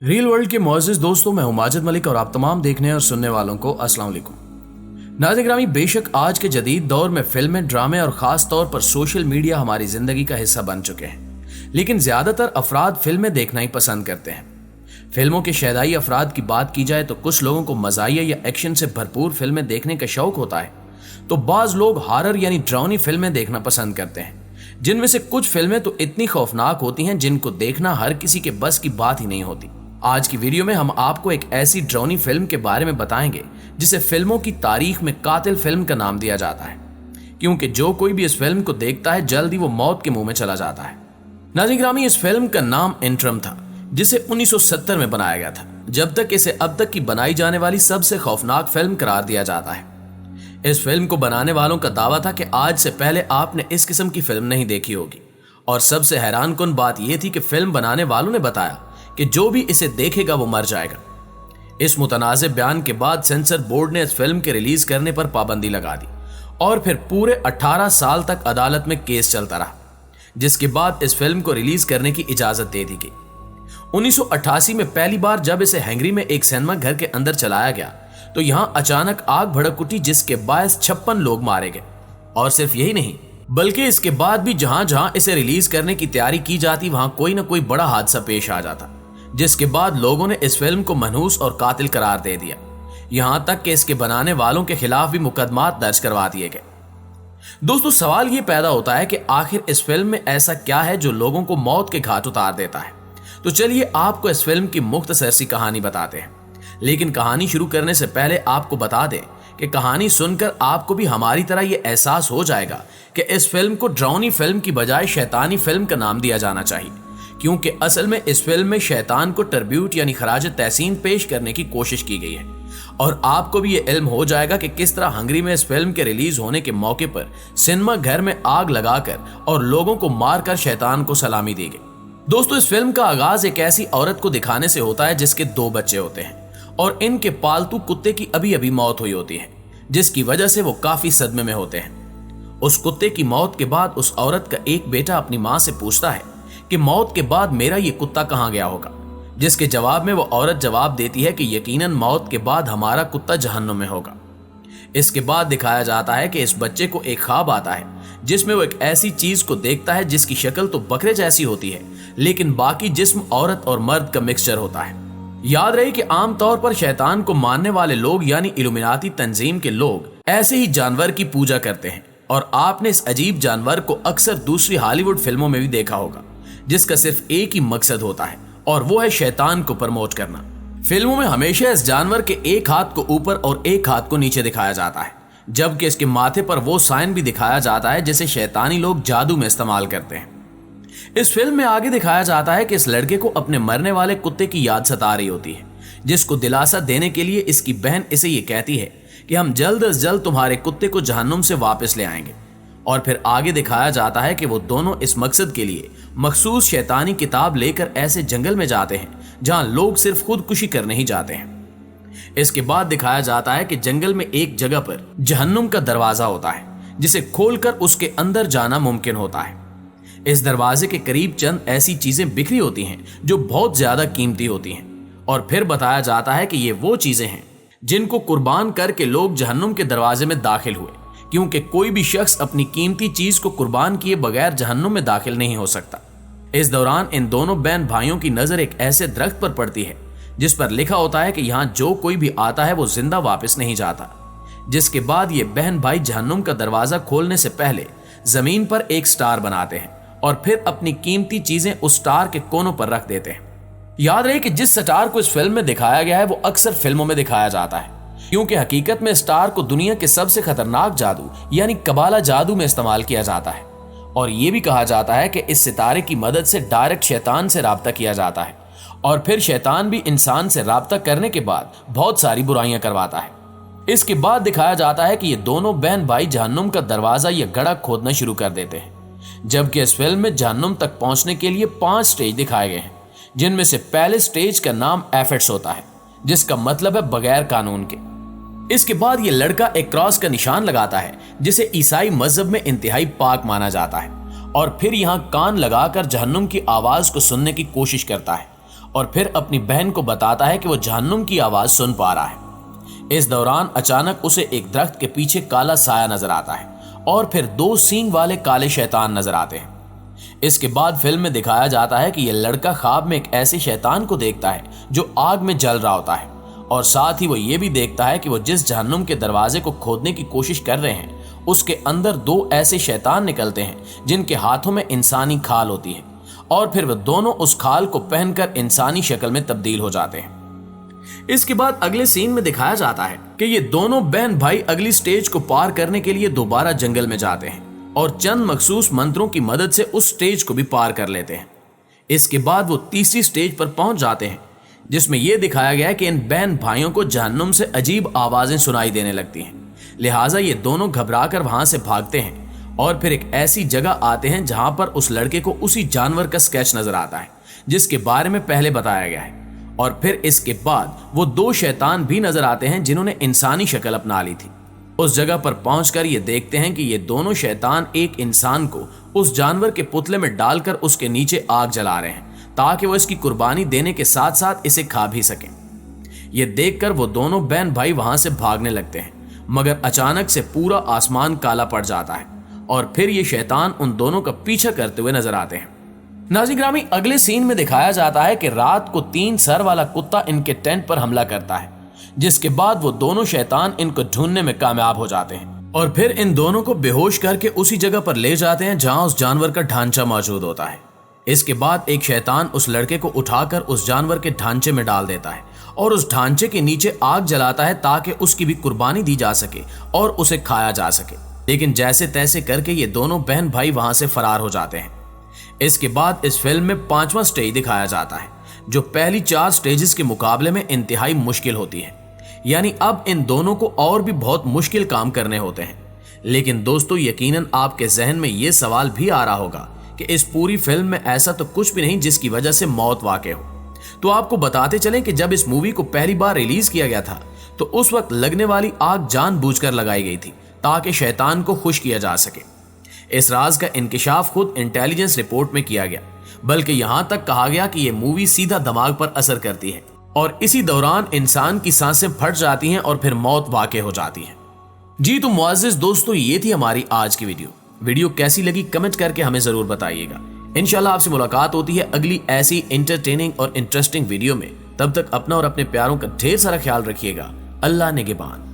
Reel world के मुअज़्ज़िज़ दोस्तों, मैं हूं माजिद मलिक और आप तमाम देखने और सुनने वालों को अस्सलाम वालेकुम। नाज़रीन ग्रामी, बेशक आज के जदीद दौर में फिल्में, ड्रामे और ख़ास तौर पर सोशल मीडिया हमारी ज़िंदगी का हिस्सा बन चुके हैं, लेकिन ज़्यादातर अफराद फिल्में देखना ही पसंद करते हैं। फिल्मों के शैदाई अफराद की बात की जाए तो कुछ लोगों को मज़ाहिया या एक्शन से भरपूर फिल्में देखने का शौक होता है, तो बाज़ लोग हॉरर यानी डरावनी फिल्में देखना पसंद करते हैं, जिनमें से कुछ फिल्में तो इतनी खौफनाक होती हैं जिनको देखना हर किसी के बस की बात ही नहीं होती। आज की वीडियो में हम आपको एक ऐसी डरावनी फिल्म के बारे में बताएंगे जिसे फिल्मों की तारीख में कातिल फिल्म का नाम दिया जाता है, क्योंकि जो कोई भी इस फिल्म को देखता है जल्द ही वो मौत के मुंह में चला जाता है। नाज़रीन ग्रामी, इस फिल्म का नाम इंटरम था, जिसे 1970 में बनाया गया था, जब तक इसे अब तक की बनाई जाने वाली सबसे खौफनाक फिल्म करार दिया जाता है। इस फिल्म को बनाने वालों का दावा था कि आज से पहले आपने इस किस्म की फिल्म नहीं देखी होगी, और सबसे हैरान कुन बात यह थी कि फिल्म बनाने वालों ने बताया कि जो भी इसे देखेगा वो मर जाएगा। इस मुतनाज़िब बयान के बाद सेंसर बोर्ड ने इस फिल्म के रिलीज करने पर पाबंदी लगा दी और फिर पूरे 18 साल तक अदालत में केस चलता रहा, जिसके बाद इस फिल्म को रिलीज करने की इजाजत दे दी गई। 1988 में पहली बार जब इसे हंगरी में एक सिनेमा घर के अंदर चलाया गया तो यहां अचानक आग भड़क उठी, जिसके बायस 56 लोग मारे गए। और सिर्फ यही नहीं, बल्कि इसके बाद भी जहां जहां इसे रिलीज करने की तैयारी की जाती वहां कोई ना कोई बड़ा हादसा पेश आ जाता, जिसके बाद लोगों ने इस फिल्म को मनहूस और कातिल करार दे दिया। यहां तक कि इसके बनाने वालों के खिलाफ भी मुकदमात दर्ज करवा दिए गए। दोस्तों, सवाल ये पैदा होता है कि आखिर इस फिल्म में ऐसा क्या है जो लोगों को मौत के घाट उतार देता है। तो चलिए आपको इस फिल्म की मुख्तसर सी कहानी बताते हैं, लेकिन कहानी शुरू करने से पहले आपको बता दें कि कहानी सुनकर आपको भी हमारी तरह यह एहसास हो जाएगा कि इस फिल्म को डरावनी फिल्म की बजाय शैतानी फिल्म का नाम दिया जाना चाहिए, क्योंकि असल में इस फिल्म में शैतान को ट्रिब्यूट यानी खराज तहसीन पेश करने की कोशिश की गई है। और आपको भी ये इल्म हो जाएगा कि किस तरह हंगरी में इस फिल्म के रिलीज होने के मौके पर सिनेमा घर में आग लगाकर और लोगों को मारकर शैतान को सलामी दी गई। दोस्तों, इस फिल्म का आगाज एक ऐसी औरत को दिखाने से होता है जिसके 2 बच्चे होते हैं और इनके पालतू कुत्ते की अभी अभी मौत हुई होती है, जिसकी वजह से वो काफी सदमे में होते हैं। उस कुत्ते की मौत के बाद उस औरत का एक बेटा अपनी मां से पूछता है कि मौत के बाद मेरा ये कुत्ता कहां गया होगा, जिसके जवाब में वो औरत जवाब देती है कि यकीनन मौत के बाद हमारा कुत्ता जहन्नुम में होगा। इसके बाद दिखाया जाता है कि इस बच्चे को एक ख्वाब आता है जिसमें वो एक ऐसी चीज को देखता है जिसकी शक्ल तो बकरे जैसी होती है, लेकिन बाकी जिस्म औरत और मर्द का मिक्सचर होता है। याद रहे कि आमतौर पर शैतान को मानने वाले लोग यानी इल्यूमिनाती तंजीम के लोग ऐसे ही जानवर की पूजा करते हैं, और आपने इस अजीब जानवर को अक्सर दूसरी हॉलीवुड फिल्मों में भी देखा होगा, जिसका सिर्फ एक ही मकसद होता है और वो है शैतान को प्रमोट करना। फिल्मों में हमेशा इस जानवर के एक हाथ को ऊपर और एक हाथ को नीचे दिखाया जाता है, जबकि इसके माथे पर वो साइन भी दिखाया जाता है जिसे शैतानी लोग जादू में इस्तेमाल करते हैं। इस फिल्म में आगे दिखाया जाता है कि इस लड़के को अपने मरने वाले कुत्ते की याद सता रही होती है, जिसको दिलासा देने के लिए इसकी बहन इसे ये कहती है कि हम जल्द अज जल्द तुम्हारे कुत्ते को जहन्नुम से वापस ले आएंगे। और फिर आगे दिखाया जाता है कि वो दोनों इस मकसद के लिए मखसूस शैतानी किताब लेकर ऐसे जंगल में जाते हैं जहां लोग सिर्फ खुदकुशी करने ही जाते हैं। इसके बाद दिखाया जाता है कि जंगल में एक जगह पर जहन्नुम का दरवाजा होता है, जिसे खोलकर उसके अंदर जाना मुमकिन होता है। इस दरवाजे के करीब चंद ऐसी चीजें बिखरी होती हैं जो बहुत ज्यादा कीमती होती हैं, और फिर बताया जाता है कि ये वो चीजें हैं जिनको कुर्बान करके लोग जहन्नुम के दरवाजे में दाखिल हुए, क्योंकि कोई भी शख्स अपनी कीमती चीज को कुर्बान किए बगैर जहन्नुम में दाखिल नहीं हो सकता। इस दौरान इन दोनों बहन भाइयों की नजर एक ऐसे दरख्त पर पड़ती है जिस पर लिखा होता है कि यहाँ जो कोई भी आता है वो जिंदा वापस नहीं जाता। जिसके बाद ये बहन भाई जहन्नुम का दरवाजा खोलने से पहले जमीन पर एक स्टार बनाते हैं और फिर अपनी कीमती चीजें उस स्टार के कोनों पर रख देते हैं। याद रहे कि जिस स्टार को इस फिल्म में दिखाया गया है वो अक्सर फिल्मों में दिखाया जाता है, क्योंकि हकीकत में स्टार को दुनिया के सबसे खतरनाक जादू यानी कबाला जादू में इस्तेमाल किया जाता है। और यह भी कहा जाता है कि इस सितारे की मदद से डायरेक्ट शैतान से राब्ता किया जाता है, और फिर शैतान भी इंसान से राब्ता करने के बाद बहुत सारी बुराइयां करवाता है। इसके बाद दिखाया जाता है कि ये दोनों बहन भाई जहन्नुम का दरवाजा या गड़ा खोदना शुरू कर देते हैं, जबकि इस फिल्म में जहन्नुम तक पहुंचने के लिए 5 स्टेज दिखाए गए हैं, जिनमें से पहले स्टेज का नाम एफेट्स होता है, जिसका मतलब है बगैर कानून के। इसके बाद ये लड़का एक क्रॉस का निशान लगाता है जिसे ईसाई मजहब में इंतहाई पाक माना जाता है, और फिर यहाँ कान लगाकर जहन्नुम की आवाज को सुनने की कोशिश करता है और फिर अपनी बहन को बताता है कि वो जहन्नुम की आवाज सुन पा रहा है। इस दौरान अचानक उसे एक दरख्त के पीछे काला साया नजर आता है और फिर 2 सींग वाले काले शैतान नजर आते हैं। इसके बाद फिल्म में दिखाया जाता है कि यह लड़का ख्वाब में एक ऐसे शैतान को देखता है जो आग में जल रहा होता है और साथ ही वो ये भी देखता है कि वो जिस जहन्नुम के दरवाजे को खोदने की कोशिश कर रहे हैं उसके अंदर 2 ऐसे शैतान निकलते हैं जिनके हाथों में इंसानी खाल होती है और फिर वो दोनों उस खाल को पहनकर इंसानी शक्ल में तब्दील हो जाते हैं। इसके बाद अगले सीन में दिखाया जाता है कि ये दोनों बहन भाई अगली स्टेज को पार करने के लिए दोबारा जंगल में जाते हैं और चंद मखसूस मंत्रों की मदद से उस स्टेज को भी पार कर लेते हैं। इसके बाद वो तीसरी स्टेज पर पहुंच जाते हैं जिसमें यह दिखाया गया है कि इन बहन भाइयों को जहन्नुम से अजीब आवाजें सुनाई देने लगती हैं। लिहाजा ये दोनों घबराकर वहां से भागते हैं और फिर एक ऐसी जगह आते हैं जहां पर उस लड़के को उसी जानवर का स्केच नजर आता है जिसके बारे में पहले बताया गया है। और फिर इसके बाद वो 2 शैतान भी नजर आते हैं जिन्होंने इंसानी शक्ल अपना ली थी। उस जगह पर पहुंचकर ये देखते हैं कि ये दोनों शैतान एक इंसान को उस जानवर के पुतले में डालकर उसके नीचे आग जला रहे हैं ताकि वो इसकी कुर्बानी देने के साथ साथ इसे खा भी सकें। ये देखकर वो दोनों बहन भाई वहां से भागने लगते हैं मगर अचानक से पूरा आसमान काला पड़ जाता है और फिर ये शैतान उन दोनों का पीछा करते हुए नजर आते हैं। नाज़रीन ग्रामी, अगले सीन में दिखाया जाता है कि रात को 3 सर वाला कुत्ता इनके टेंट पर हमला करता है जिसके बाद वो दोनों शैतान इनको ढूंढने में कामयाब हो जाते हैं और फिर इन दोनों को बेहोश करके उसी जगह पर ले जाते हैं जहां उस जानवर का ढांचा मौजूद होता है। इसके बाद एक शैतान उस लड़के को उठाकर उस जानवर के ढांचे में डाल देता है और उस ढांचे के नीचे आग जलाता है ताकि उसकी भी कुर्बानी दी जा सके और उसे खाया जा सके। लेकिन जैसे तैसे करके ये दोनों बहन भाई वहां से फरार हो जाते हैं। इसके बाद इस फिल्म में 5वां स्टेज दिखाया जाता है जो पहली 4 स्टेजेस के मुकाबले में इंतहाई मुश्किल होती है। यानी अब इन दोनों को और भी बहुत मुश्किल काम करने होते हैं। लेकिन दोस्तों, यकीनन आपके जहन में यह सवाल भी आ रहा होगा कि इस पूरी फिल्म में ऐसा तो कुछ भी नहीं जिसकी वजह से मौत वाक़ हो। तो आपको बताते चलें कि जब इस मूवी को पहली बार रिलीज किया गया था तो उस वक्त लगने वाली आग जानबूझकर लगाई गई थी ताकि शैतान को खुश किया जा सके। इस राज का इंकिशाफ खुद इंटेलिजेंस रिपोर्ट में किया गया, बल्कि यहां तक कहा गया कि यह मूवी सीधा दिमाग पर असर करती है और इसी दौरान इंसान की सांसें फट जाती हैं और फिर मौत वाक़ हो जाती है। जी तो मुअज़्ज़िज़ दोस्तों, ये थी हमारी आज की वीडियो कैसी लगी कमेंट करके हमें जरूर बताइएगा। इंशाल्लाह आपसे मुलाकात होती है अगली ऐसी एंटरटेनिंग और इंटरेस्टिंग वीडियो में। तब तक अपना और अपने प्यारों का ढेर सारा ख्याल रखिएगा। अल्लाह निगहबान।